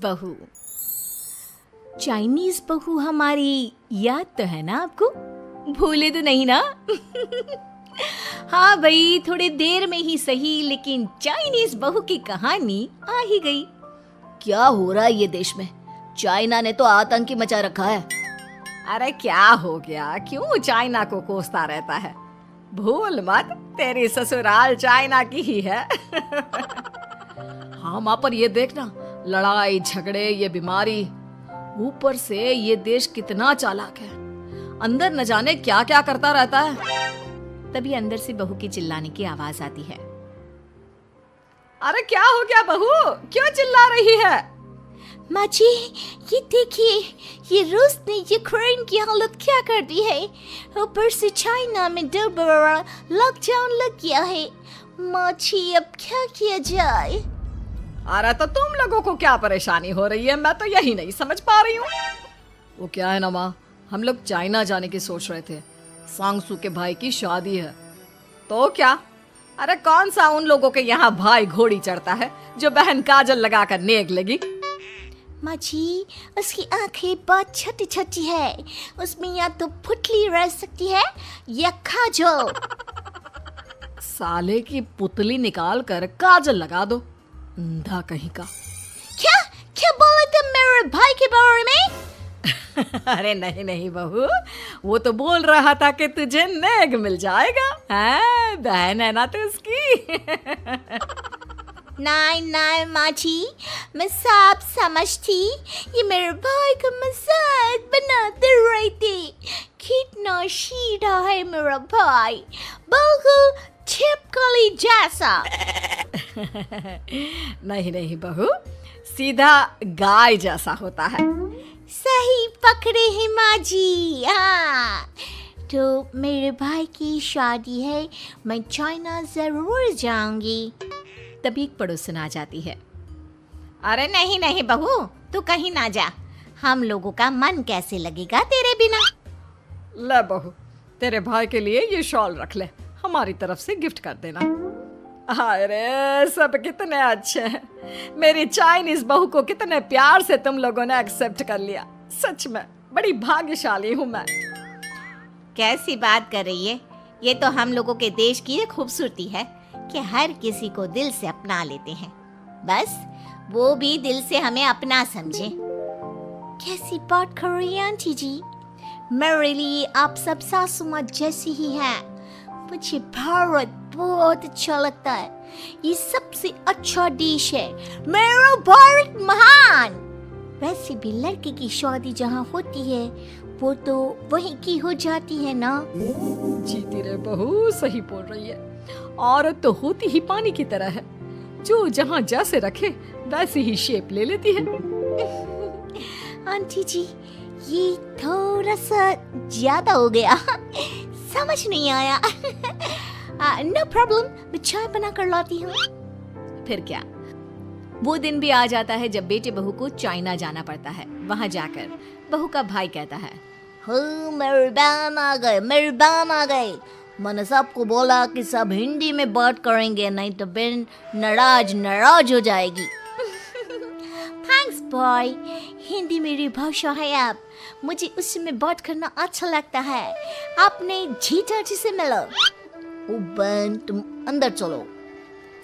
बहू। चाइनीज बहू हमारी याद तो है ना आपको? भूले तो नहीं ना? हाँ भाई, थोड़ी देर में ही सही, लेकिन चाइनीज बहू की कहानी आ ही गई। क्या हो रहा है ये देश में? चाइना ने तो आतंक ही मचा रखा है। अरे क्या हो गया, क्यों चाइना को कोसता रहता है? भूल मत, तेरी ससुराल चाइना की ही है। हाँ माँ, पर ये देखना, लड़ाई झगड़े, ये बीमारी, ऊपर से ये देश कितना चालाक है, अंदर न जाने क्या क्या करता रहता है। तभी अंदर से बहू की चिल्लाने की आवाज आती है। अरे क्या हो गया बहू, क्यों चिल्ला रही है? माँ जी, ये देखिए, ये रूस ने यूक्रेन की हालत क्या कर दी है। ऊपर से चाइना में 2 बड़ा लॉकडाउन लग गया है। माँ जी, अब क्या किया जाए? अरे तो तुम लोगों को क्या परेशानी हो रही है, मैं तो यही नहीं समझ पा रही हूँ। वो क्या है ना माँ, हम लोग चाइना जाने की सोच रहे थे, सांगसू के भाई की शादी है। तो क्या? अरे कौन सा उन लोगों के यहाँ भाई घोड़ी चढ़ता है जो बहन काजल लगाकर नेक लगी? माँ जी, उसकी आंखें बहुत छोटी छोटी है, उसमें या तो पुतली रह सकती है या काजल। साले की पुतली निकाल कर काजल लगा दो, अंधा कहीं का। क्या क्या बोले तुम मेरे भाई के बारे में? अरे नहीं नहीं बहू, वो तो बोल रहा था कि तुझे नेग मिल जाएगा। हैं, बहन है ना तो उसकी। नहीं नहीं माँ जी, मैं सब समझती, ये मेरे भाई का मजाक बनाते रहते। कितना सीधा है मेरा भाई, बिल्कुल छिपकली जैसा। नहीं नहीं बहू, सीधा गाय जैसा होता है। सही पकड़े हैं माँ जी। हाँ, तो मेरे भाई की शादी है, मैं चाइना जरूर जाऊंगी। तभी एक पड़ोसन आ जाती है। अरे नहीं नहीं बहू, तू कहीं ना जा, हम लोगों का मन कैसे लगेगा तेरे बिना। ले बहू, तेरे भाई के लिए ये शॉल रख ले, हमारी तरफ से गिफ्ट कर देना। अरे सब कितने अच्छे हैं, मेरी चाइनीज बहू को कितने प्यार से तुम लोगों ने एक्सेप्ट कर लिया। सच में बड़ी भाग्यशाली हूँ मैं। कैसी बात कर रही है? ये तो हम लोगों के देश की खूबसूरती है कि हर किसी को दिल से अपना लेते हैं, बस वो भी दिल से हमें अपना समझे। कैसी बात कर रही है आंटी जी? मेरे लिए आप सब सासू माँ जैसी ही हैं। मुझे भारत बहुत अच्छा लगता है, ये सबसे अच्छा देश है, मेरा भारत महान। वैसे भी लड़के की शादी जहाँ होती है वो तो वहीं की हो जाती है ना। जीती रे बहू, सही बोल रही है। औरत तो होती ही पानी की तरह है, जो जहाँ जैसे रखे वैसी ही शेप ले लेती है। आंटी जी, ये थोड़ा सा ज्यादा हो गया, समझ नहीं आया। नो प्रॉब्लम, मैं चाय बना कर लाती हूँ। फिर क्या, वो दिन भी आ जाता है जब बेटे बहू को चाइना जाना पड़ता है। वहाँ जाकर बहू का भाई कहता है, मेरे बहन आ गए, मेरे बहन आ गए। मैंने सबको बोला कि सब हिंदी में बात करेंगे, नहीं तो बहन नाराज हो जाएगी। थैंक्स बॉय, हिंदी मेरी भाषा है, आप मुझे उसमें बात करना अच्छा लगता है। आपने जीजा जी से मिलो। ओ बहन, तुम अंदर चलो।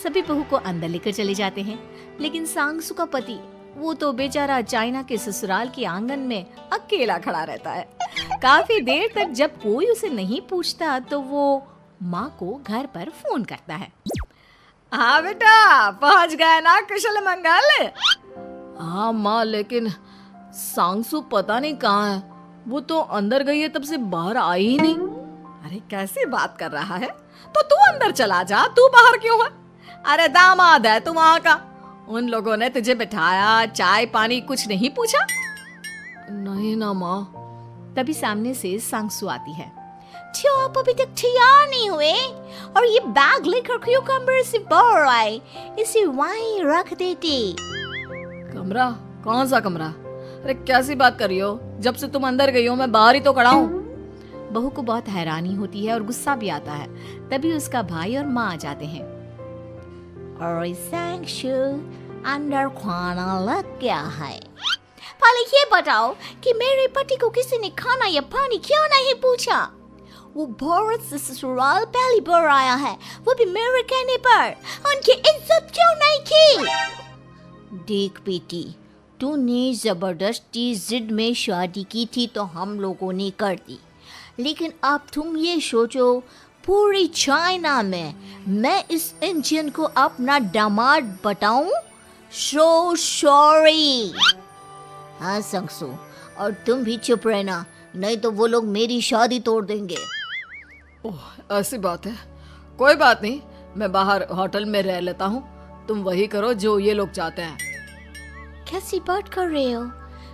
सभी बहू को अंदर लेकर चले जाते हैं, लेकिन सांगसू का पति, वो तो बेचारा चाइना के ससुराल के आंगन में अकेला खड़ा रहता है। काफी देर तक जब कोई उसे नहीं पूछता तो वो माँ को घर पर फोन करता है। हाँ बेटा, पहुँच गए ना कुशल मंगल? हाँ माँ, लेकिन सांगसू पता नहीं कहाँ है, वो तो अंदर गई है तब से बाहर आई ही नहीं। अरे कैसी बात कर रहा है, तो तू अंदर चला जा, तू बाहर क्यों है? अरे दामाद है तू वहाँ का, उन लोगों ने तुझे बिठाया, चाय पानी कुछ नहीं पूछा? नहीं ना माँ। तभी सामने से सांगसू आती है। क्यों आप अभी तक तैयार नहीं हुए? और ये बैग लेकर क्यों कमरे से बाहर आए? इसे वहीं रख देते। कमरा? कौन सा कमरा? अरे कैसी बात कर रही हो, जब से तुम अंदर गई हो मैं बाहर ही तो खड़ा हूँ। बहू को बहुत हैरानी होती है और गुस्सा भी आता है। तभी उसका भाई और माँ आ जाते हैं। और सांगसू, अंदर खाना लग गया है। पहले ये बताओ कि मेरे पति को किसी ने खाना या पानी क्यों नहीं पूछा? वो भारत से ससुराल पहली बार आया है, वो भी मेरे कहने पर। उनकी इज्जत क्यों नहीं की? देख बेटी, तूने जबरदस्ती जिद में शादी की थी तो हम लोगों ने कर दी, लेकिन अब तुम ये सोचो, पूरी चाइना में मैं इस इंडियन को अपना दामाद बताऊं? So sorry. हाँ संगसू, और तुम भी चुप रहना, नहीं तो वो लोग मेरी शादी तोड़ देंगे। ओह, ऐसी बात है। कोई बात नहीं, मैं बाहर होटल में रह लेता हूँ, तुम वही करो जो ये लोग चाहते हैं। कैसी बात कर रहे हो?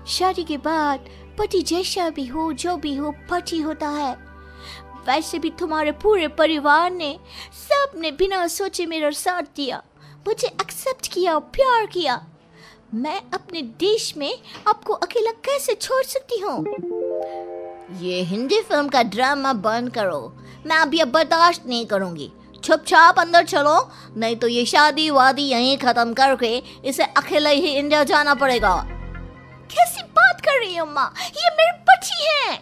शादी के बाद पति जैसा भी हो, जो भी हो, पति होता है। वैसे भी तुम्हारे पूरे परिवार ने, सबने बिना सोचे मेरा साथ दिया, मुझे एक्सेप्ट किया, प्यार किया। मैं अपने देश में आपको अकेला कैसे छोड़ सकती हूँ? ये हिंदी फिल्म का ड्रामा बंद करो, मैं अभी अब बर्दाश्त नहीं करूँगी। चुपचाप अंदर चलो, नहीं तो ये शादी वादी यहीं खत्म करके इसे अकेले ही इंडिया जाना पड़ेगा। कैसी बात कर रही हो माँ? ये मेरे पति हैं।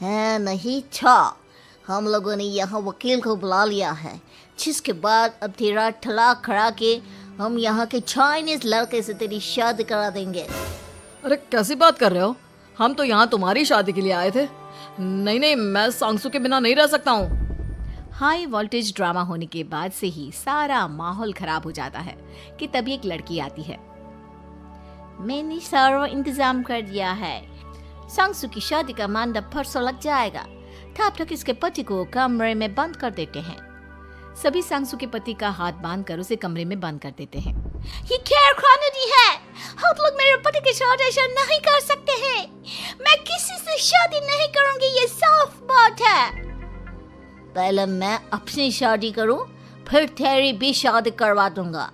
है नहीं था, हम लोगों ने यहाँ वकील को बुला लिया है, जिसके बाद अब तेरा तलाक करा के हम यहाँ के चाइनीज लड़के से तेरी शादी करा देंगे। अरे कैसी बात कर रहे हो? हम तो यहाँ तुम्हारी शादी के लिए आए थे। नहीं नहीं, मैं सांगसू के बिना नहीं रह सकता हूँ। हाई वोल्टेज ड्रामा होने के बाद से ही सारा माहौल खराब हो जाता है कि तभी एक लड़की आती है। मैंने सारा इंतजाम कर दिया है, सांगसू की शादी का मंडप परसों लग जाएगा। तब तक इसके पति को कमरे में बंद कर देते हैं। सभी सांगसू के पति का हाथ बांधकर उसे कमरे में बंद कर देते हैं। ये क्या कानूनी है? आप लोग मेरे पति के साथ ऐसा नहीं कर सकते हैं। मैं किसी से शादी नहीं करूंगी, ये साफ बात है। पहले मैं अपनी शादी करूं, फिर तेरी भी शादी करवा दूंगा।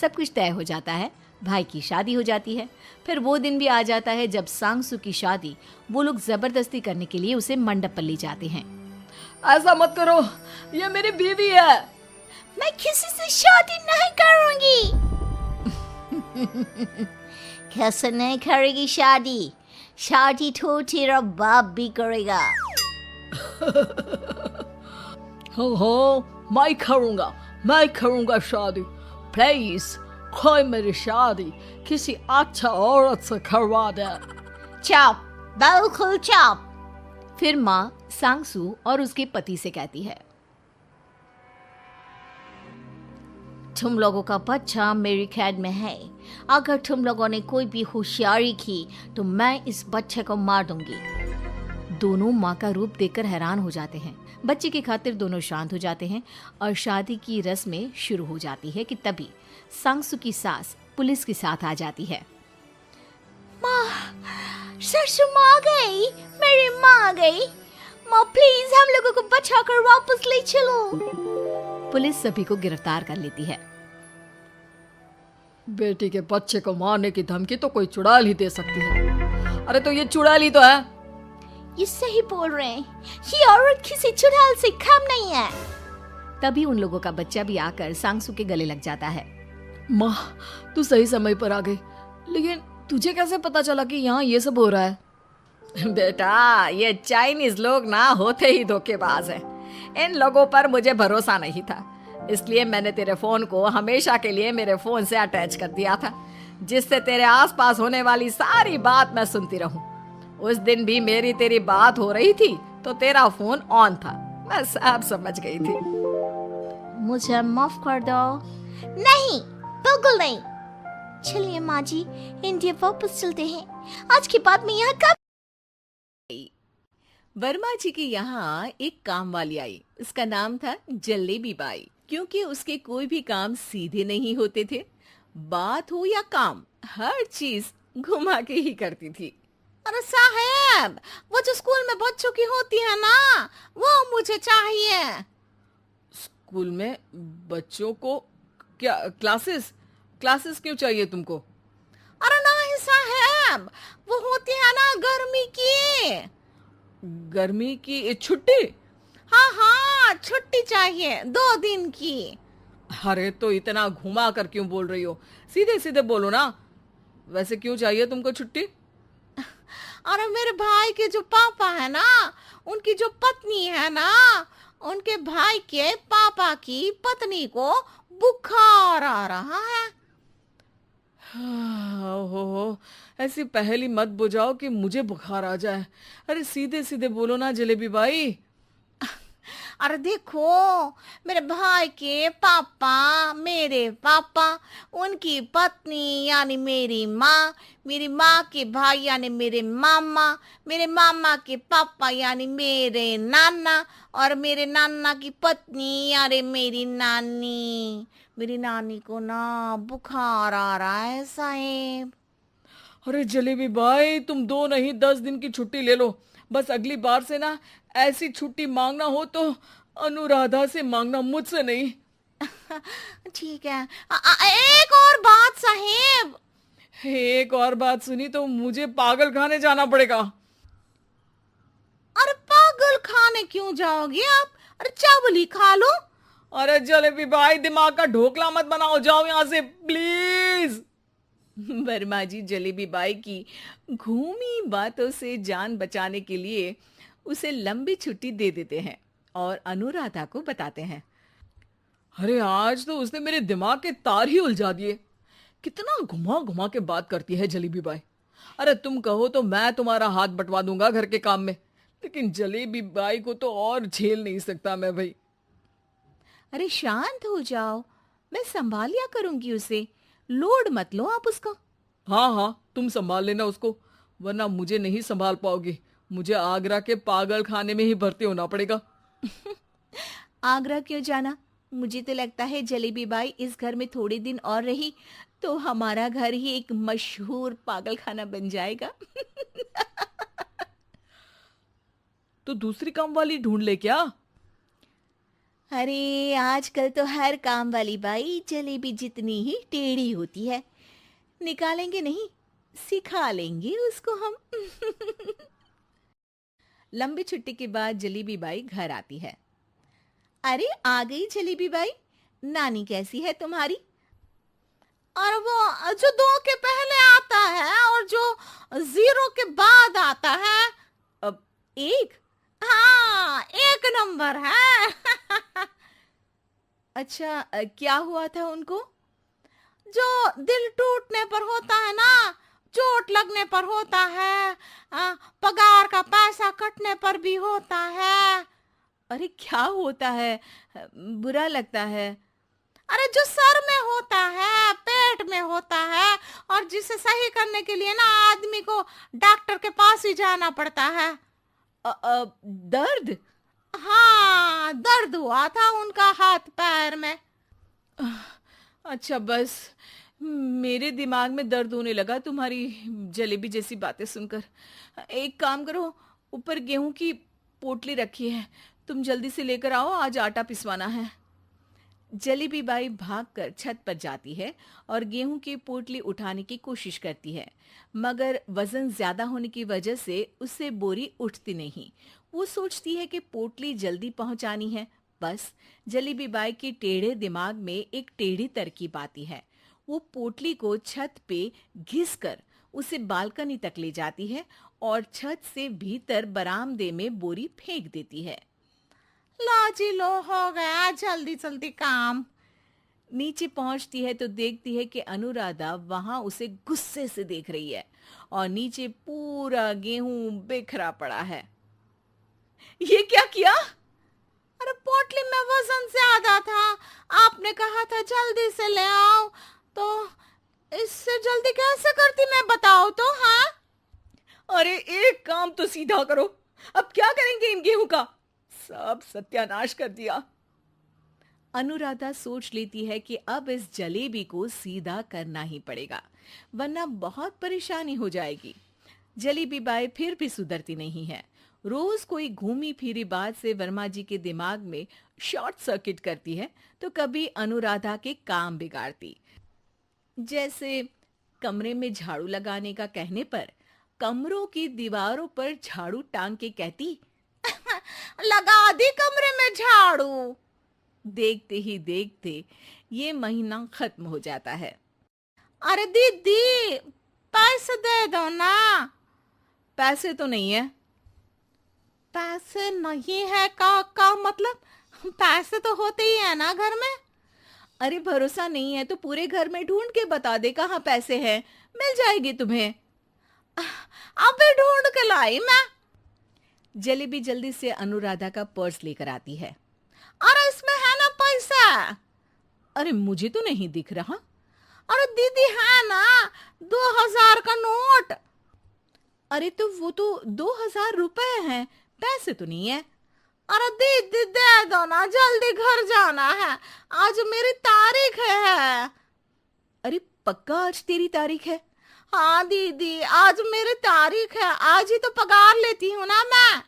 सब कुछ तय हो जाता है, भाई की शादी हो जाती है। फिर वो दिन भी आ जाता है जब सांगसू की शादी वो लोग जबरदस्ती करने के लिए उसे मंडप पर ले जाते हैं। ऐसा मत करो, ये मेरी बीवी है। मैं किसी से शादी नहीं करूंगी। कैसे नहीं करेगी शादी? शादी तो तेरा बाप भी करेगा। हो, मैं करूंगा शादी। प्लीज कोई मेरी शादी किसी अच्छा औरत से करवा दे। चुप, बिल्कुल चुप। फिर माँ सांगसू और उसके पति से कहती है, तुम लोगों का बच्चा मेरी कैद में है। अगर तुम लोगों ने कोई भी होशियारी की तो मैं इस बच्चे को मार दूंगी। दोनों माँ का रूप देखकर हैरान हो जाते हैं। बच्चे की खातिर दोनों शांत हो जाते हैं और शादी की रस्में शुरू हो जाती है कि तभी सांगसू की सास पुलिस के साथ आ जाती है। माँ, सरसू माँ आ गई, मेरी माँ आ गई। माँ प्लीज हम लोगों को बचाकर वापस ले चलो। पुलिस सभी को गिरफ्तार कर लेती है। बेटी के बच्चे को मारने की धमकी तो कोई चुड़ैल ही दे सकती है। अरे तो ये चुड़ैल ही तो है। ये सही बोल रहे हैं, ये औरत किसी चुड़ैल से कम नहीं है। तभी उन लोगों का बच्चा भी आकर सांगसू के गले लग जाता है। माँ, तू सही समय पर आ गई, लेकिन तुझे कैसे पता चला कि यहाँ ये सब हो रहा है? बेटा, ये चाइनीज लोग ना होते ही धोखेबाज हैं। इन लोगों पर मुझे भरोसा नहीं था, इसलिए मैंने तेरे फोन को हमेशा के लिए मेरे फोन से अटैच कर दिया था, जिससे तेरे आसपास होने वाली सारी बात मैं सुनती रहूं। उस दिन भी मेरी तेरी बात हो रही थी तो तेरा फोन ऑन था, मैं सब समझ गई थी। मुझे माफ कर दो। नहीं, बिल्कुल नहीं। चलिए माँ जी, इंडिया वापस चलते हैं। आज के बाद मैं यहाँ कब? वर्मा जी के यहाँ एक काम वाली आई। उसका नाम था जलेबी बाई। क्योंकि उसके कोई भी काम सीधे नहीं होते थे, बात हो या काम, हर चीज घुमा के ही करती थी। अरे साहब, वो जो स्कूल में बच्चों की होती है ना, वो मुझे चाहिए। स्कूल में बच्चों को क्या क्लासेस क्यों चाहिए तुमको? अरे नहीं साहब, वो होती है ना गर्मी की छुट्टी। हाँ, छुट्टी चाहिए 2 दिन की। अरे तो इतना घुमा कर क्यों बोल रही हो? सीधे सीधे बोलो ना, वैसे क्यों चाहिए तुमको छुट्टी? अरे मेरे भाई के जो पापा है ना, उनकी जो पत्नी है ना, उनके भाई के पापा की पत्नी को बुखार आ रहा है। ओहो, ऐसी पहेली मत बुझाओ कि मुझे बुखार आ जाए। अरे सीधे सीधे बोलो ना जलेबी बाई। अरे देखो, मेरे भाई के पापा, मेरे पापा, उनकी पत्नी यानी मेरी माँ के भाई यानी मेरे मामा के पापा यानी मेरे नाना, और मेरे नाना की पत्नी यानी मेरी नानी को ना बुखार आ रहा है साहेब। अरे जलेबी भाई, तुम 2 नहीं 10 दिन की छुट्टी ले लो। बस अगली बार से ना ऐसी छुट्टी मांगना हो तो अनुराधा से मांगना, मुझसे नहीं। ठीक है। एक और बात साहेब। एक और बात सुनी तो मुझे पागल खाने जाना पड़ेगा। अरे पागल खाने क्यों जाओगे आप? अरे चावल ही खा लो। अरे जलेबी भाई, दिमाग का ढोकला मत बनाओ, जाओ यहाँ से प्लीज। वर्मा जी जलेबी बाई की घूमी बातों से जान बचाने के लिए उसे लंबी छुट्टी दे देते हैं और अनुराधा को बताते हैं। अरे आज तो उसने मेरे दिमाग के तार ही उलझा दिए। कितना घुमा घुमा के बात करती है जलेबी बाई। अरे तुम कहो तो मैं तुम्हारा हाथ बंटवा दूंगा घर के काम में, लेकिन जलेबी बाई को तो और झेल नहीं सकता मैं भाई। अरे शांत हो जाओ, मैं संभाल लिया करूंगी उसे, लोड मत लो आप उसका। हाँ हाँ, तुम संभाल लेना उसको, वरना मुझे नहीं संभाल पाओगी। मुझे आगरा के पागल खाने में ही भर्ती होना पड़ेगा। आगरा क्यों जाना? मुझे तो लगता है जलेबी बाई इस घर में थोड़े दिन और रही तो हमारा घर ही एक मशहूर पागल खाना बन जाएगा। तो दूसरी काम वाली ढूंढ ले क्या? अरे आजकल तो हर काम वाली बाई जलेबी जितनी ही टेढ़ी होती है। निकालेंगे नहीं, सिखा लेंगे उसको हम। लंबी छुट्टी के बाद जलेबी बाई घर आती है। अरे आ गई जलेबी बाई, नानी कैसी है तुम्हारी? और वो जो 2 के पहले आता है और जो 0 के बाद आता है। अब 1? हाँ, 1 नंबर है। अच्छा, क्या हुआ था उनको? जो दिल टूटने पर होता है ना, चोट लगने पर होता है, पगार का पैसा कटने पर भी होता है। अरे क्या होता है, बुरा लगता है? अरे जो सर में होता है, पेट में होता है, और जिसे सही करने के लिए ना आदमी को डॉक्टर के पास ही जाना पड़ता है। दर्द? हाँ, दर्द हुआ था उनका हाथ पैर में। अच्छा, बस मेरे दिमाग में दर्द होने लगा तुम्हारी जलेबी जैसी बातें सुनकर। एक काम करो, ऊपर गेहूं की पोटली रखी है, तुम जल्दी से लेकर आओ, आज आटा पिसवाना है। जलेबी बाई भागकर छत पर जाती है और गेहूं की पोटली उठाने की कोशिश करती है, मगर वजन ज्यादा होने की वजह से उससे बोरी उठती नहीं। वो सोचती है कि पोटली जल्दी पहुंचानी है। बस जलेबी बाई के टेढ़े दिमाग में एक टेढ़ी तरकीब आती है। वो पोटली को छत पे घिसकर उसे बालकनी तक ले जाती है और छत से भीतर बरामदे में बोरी फेंक देती है। लो जी लो, हो गया जल्दी जल्दी काम। नीचे पहुंचती है तो देखती है कि अनुराधा वहां उसे गुस्से से देख रही है और नीचे पूरा गेहूं बिखरा पड़ा है। ये क्या किया? अरे पोटली में वजन ज्यादा था, आपने कहा था जल्दी से ले आओ, तो इससे जल्दी कैसे करती मैं बताओ तो। हाँ, अरे एक काम तो सीधा करो, अब क्या करेंगे इन गेहूं का? सब सत्यानाश कर दिया। अनुराधा सोच लेती है कि अब इस जलेबी को सीधा करना ही पड़ेगा, वरना बहुत परेशानी हो जाएगी। जलेबी बाई फिर भी सुधरती नहीं है। रोज कोई घूमी फिरी बात से वर्मा जी के दिमाग में शॉर्ट सर्किट करती है, तो कभी अनुराधा के काम बिगाड़ती। जैसे कमरे में झाड़ू लगाने का कहने पर कमरों की दीवारों पर झाड़ू टांग के कहती, लगा दी कमरे में झाड़ू। देखते ही देखते ये महीना खत्म हो जाता है। अरे दीदी पैसे दे दो ना। पैसे तो नहीं है। पैसे नहीं है का मतलब? पैसे तो होते ही है ना घर में। अरे भरोसा नहीं है तो पूरे घर में ढूंढ के बता दे कहाँ पैसे हैं, मिल जाएगी तुम्हें। अबे ढूंढ के लाई मैं। जलेबी जल्दी से अनुराधा का पर्स लेकर आती है। अरे इसमें है ना पैसा। अरे मुझे तो नहीं दिख रहा। अरे दीदी है ना 2000 का नोट। अरे तो वो तो 2000 रुपए हैं, पैसे तो नहीं है। अरे दीदी दे दो ना, जल्दी घर जाना है, आज मेरी तारीख है। अरे पक्का आज तेरी तारीख है? हाँ दीदी आज मेरी तारीख है, आज ही तो पगार लेती हूँ ना मैं।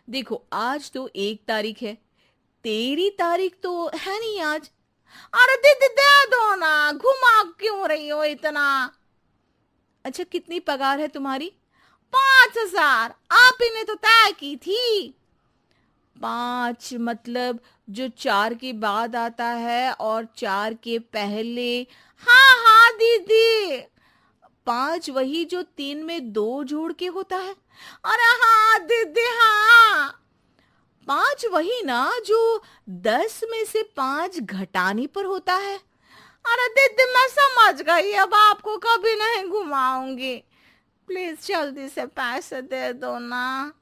देखो आज तो 1 तारीख है, तेरी तारीख तो है नहीं आज। अरे दीदी दे दो ना, घुमा क्यों रही हो इतना? अच्छा कितनी पगार है तुम्हारी? 5000, आप ही ने तो तय की थी। 5 मतलब जो 4 के बाद आता है और 4 के पहले। हाँ हाँ दीदी। 5 वही जो 3 में 2 जोड़ के होता है। अरे हाँ दीदी हाँ। 5 वही ना जो 10 में से 5 घटाने पर होता है। अरे दीदी मैं समझ गई, अब आपको कभी नहीं घुमाऊंगी। प्लीज जल्दी से पैसे दे दो ना,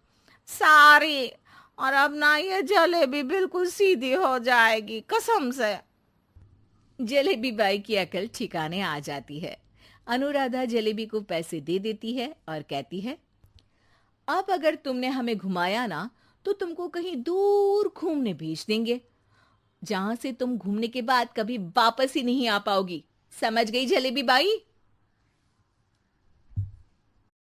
सारी। और अब ना ये जलेबी बिल्कुल सीधी हो जाएगी कसम से। जलेबी बाई की अकल ठिकाने आ जाती है। अनुराधा जलेबी को पैसे दे देती है और कहती है, अब अगर तुमने हमें घुमाया ना तो तुमको कहीं दूर घूमने भेज देंगे, जहां से तुम घूमने के बाद कभी वापस ही नहीं आ पाओगी। समझ गई जलेबी बाई?